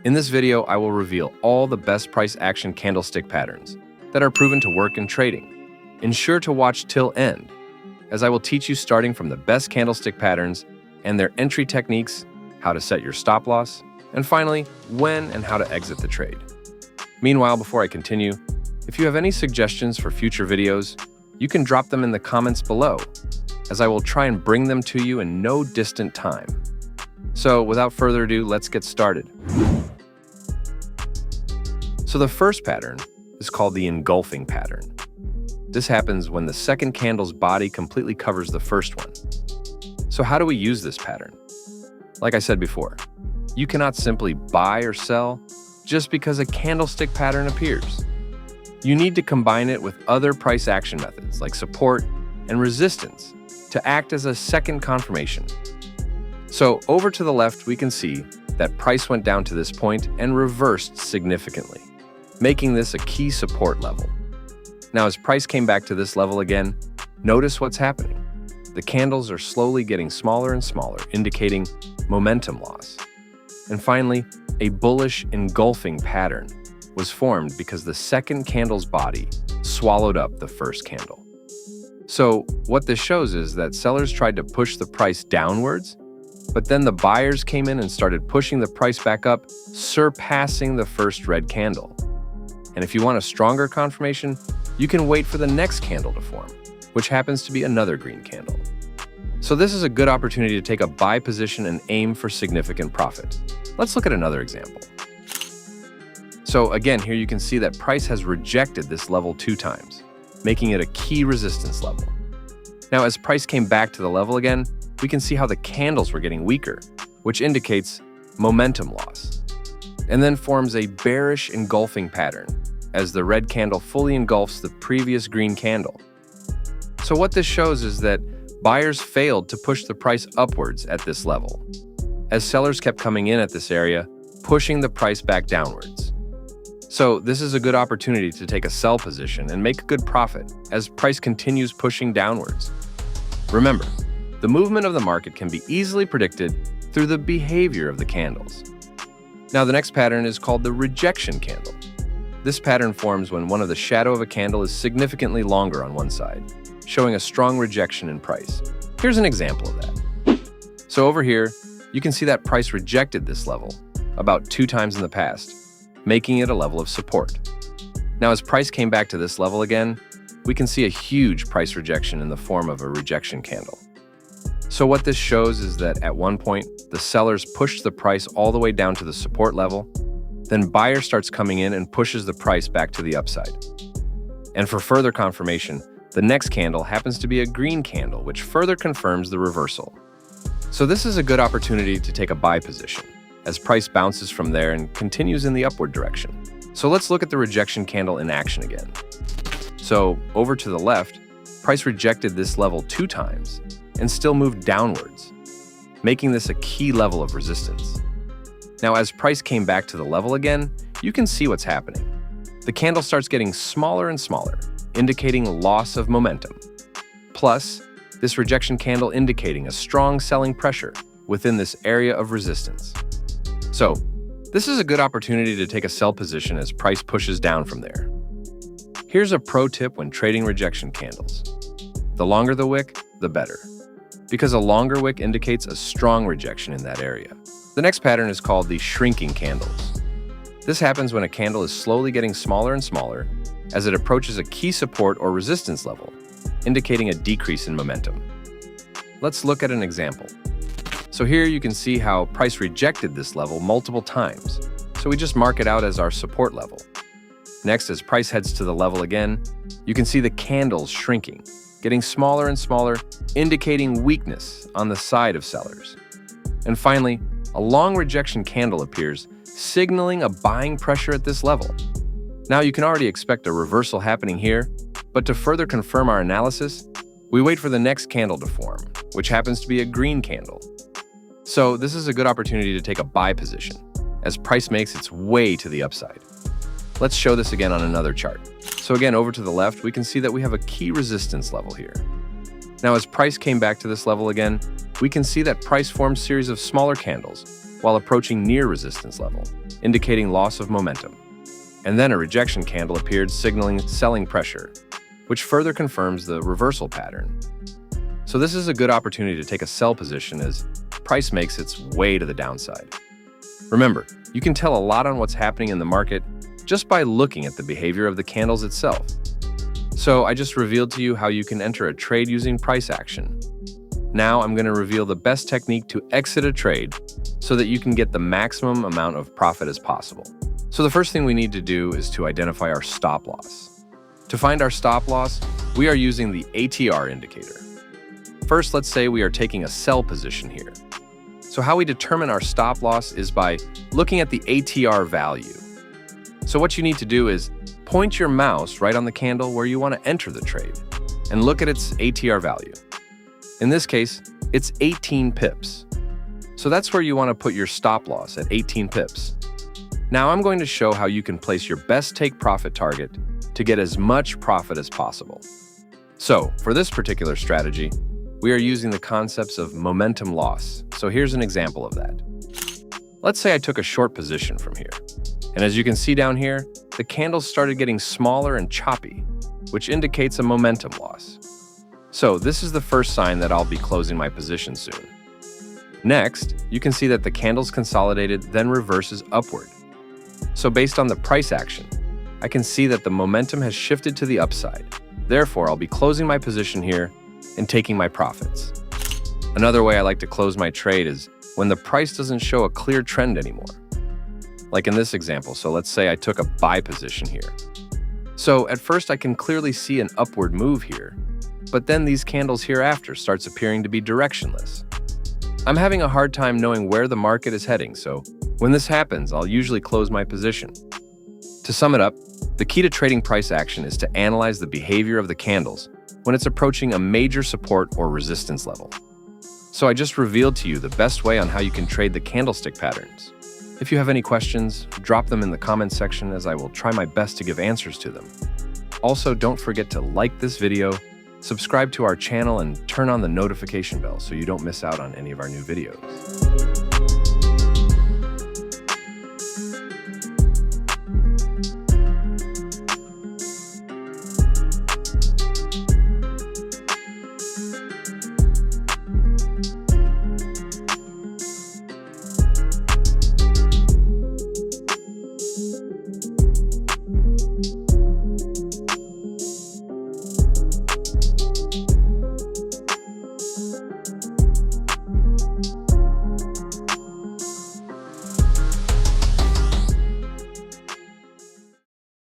In this video, I will reveal all the best price action candlestick patterns that are proven to work in trading. Ensure to watch till end, as I will teach you starting from the best candlestick patterns and their entry techniques, how to set your stop loss, and finally, when and how to exit the trade. Meanwhile, before I continue, if you have any suggestions for future videos, you can drop them in the comments below, as I will try and bring them to you in no distant time. So without further ado, let's get started. So the first pattern is called the engulfing pattern. This happens when the second candle's body completely covers the first one. So how do we use this pattern? Like I said before, you cannot simply buy or sell just because a candlestick pattern appears. You need to combine it with other price action methods like support and resistance to act as a second confirmation. So over to the left, we can see that price went down to this point and reversed significantly, making this a key support level. Now, as price came back to this level again, notice what's happening. The candles are slowly getting smaller and smaller, indicating momentum loss. And finally, a bullish engulfing pattern was formed because the second candle's body swallowed up the first candle. So what this shows is that sellers tried to push the price downwards, but then the buyers came in and started pushing the price back up, surpassing the first red candle. And if you want a stronger confirmation, you can wait for the next candle to form, which happens to be another green candle. So this is a good opportunity to take a buy position and aim for significant profit. Let's look at another example. So again, here you can see that price has rejected this level 2 times, making it a key resistance level. Now, as price came back to the level again, we can see how the candles were getting weaker, which indicates momentum loss, and then forms a bearish engulfing pattern as the red candle fully engulfs the previous green candle. So what this shows is that buyers failed to push the price upwards at this level, as sellers kept coming in at this area, pushing the price back downwards. So this is a good opportunity to take a sell position and make a good profit as price continues pushing downwards. Remember, the movement of the market can be easily predicted through the behavior of the candles. Now, the next pattern is called the rejection candle. This pattern forms when one of the shadow of a candle is significantly longer on one side, showing a strong rejection in price. Here's an example of that. So over here, you can see that price rejected this level about 2 times in the past, making it a level of support. Now, as price came back to this level again, we can see a huge price rejection in the form of a rejection candle. So what this shows is that at one point, the sellers pushed the price all the way down to the support level, then buyer starts coming in and pushes the price back to the upside. And for further confirmation, the next candle happens to be a green candle, which further confirms the reversal. So this is a good opportunity to take a buy position, as price bounces from there and continues in the upward direction. So let's look at the rejection candle in action again. So over to the left, price rejected this level 2 times and still moved downwards, making this a key level of resistance. Now, as price came back to the level again, you can see what's happening. The candle starts getting smaller and smaller, indicating loss of momentum. Plus, this rejection candle indicating a strong selling pressure within this area of resistance. So, this is a good opportunity to take a sell position as price pushes down from there. Here's a pro tip when trading rejection candles. The longer the wick, the better, because a longer wick indicates a strong rejection in that area. The next pattern is called the shrinking candles. This happens when a candle is slowly getting smaller and smaller as it approaches a key support or resistance level, indicating a decrease in momentum. Let's look at an example. So here you can see how price rejected this level multiple times, so we just mark it out as our support level. Next, as price heads to the level again, you can see the candles shrinking, getting smaller and smaller, indicating weakness on the side of sellers. And finally, a long rejection candle appears, signaling a buying pressure at this level. Now you can already expect a reversal happening here, but to further confirm our analysis, we wait for the next candle to form, which happens to be a green candle. So this is a good opportunity to take a buy position, as price makes its way to the upside. Let's show this again on another chart. So again, over to the left, we can see that we have a key resistance level here. Now, as price came back to this level again, we can see that price formed a series of smaller candles while approaching near resistance level. indicating loss of momentum. And then a rejection candle appeared, signaling selling pressure, which further confirms the reversal pattern. So this is a good opportunity to take a sell position as price makes its way to the downside. Remember, you can tell a lot on what's happening in the market just by looking at the behavior of the candles itself. So I just revealed to you how you can enter a trade using price action. Now I'm going to reveal the best technique to exit a trade so that you can get the maximum amount of profit as possible. So the first thing we need to do is to identify our stop loss. To find our stop loss, we are using the ATR indicator. First, let's say we are taking a sell position here. So how we determine our stop loss is by looking at the ATR value. So what you need to do is point your mouse right on the candle where you want to enter the trade and look at its ATR value. In this case, it's 18 pips. So that's where you want to put your stop loss at 18 pips. Now I'm going to show how you can place your best take profit target to get as much profit as possible. So for this particular strategy, we are using the concepts of momentum loss. So here's an example of that. Let's say I took a short position from here. And as you can see down here, the candles started getting smaller and choppy, which indicates a momentum loss. So this is the first sign that I'll be closing my position soon. Next, you can see that the candles consolidated, then reverses upward. So based on the price action, I can see that the momentum has shifted to the upside. Therefore, I'll be closing my position here and taking my profits. Another way I like to close my trade is when the price doesn't show a clear trend anymore. Like in this example, so let's say I took a buy position here. So at first I can clearly see an upward move here, but then these candles hereafter starts appearing to be directionless. I'm having a hard time knowing where the market is heading, so when this happens, I'll usually close my position. To sum it up, the key to trading price action is to analyze the behavior of the candles when it's approaching a major support or resistance level. So I just revealed to you the best way on how you can trade the candlestick patterns. If you have any questions, drop them in the comments section as I will try my best to give answers to them. Also, don't forget to like this video, subscribe to our channel, and turn on the notification bell so you don't miss out on any of our new videos.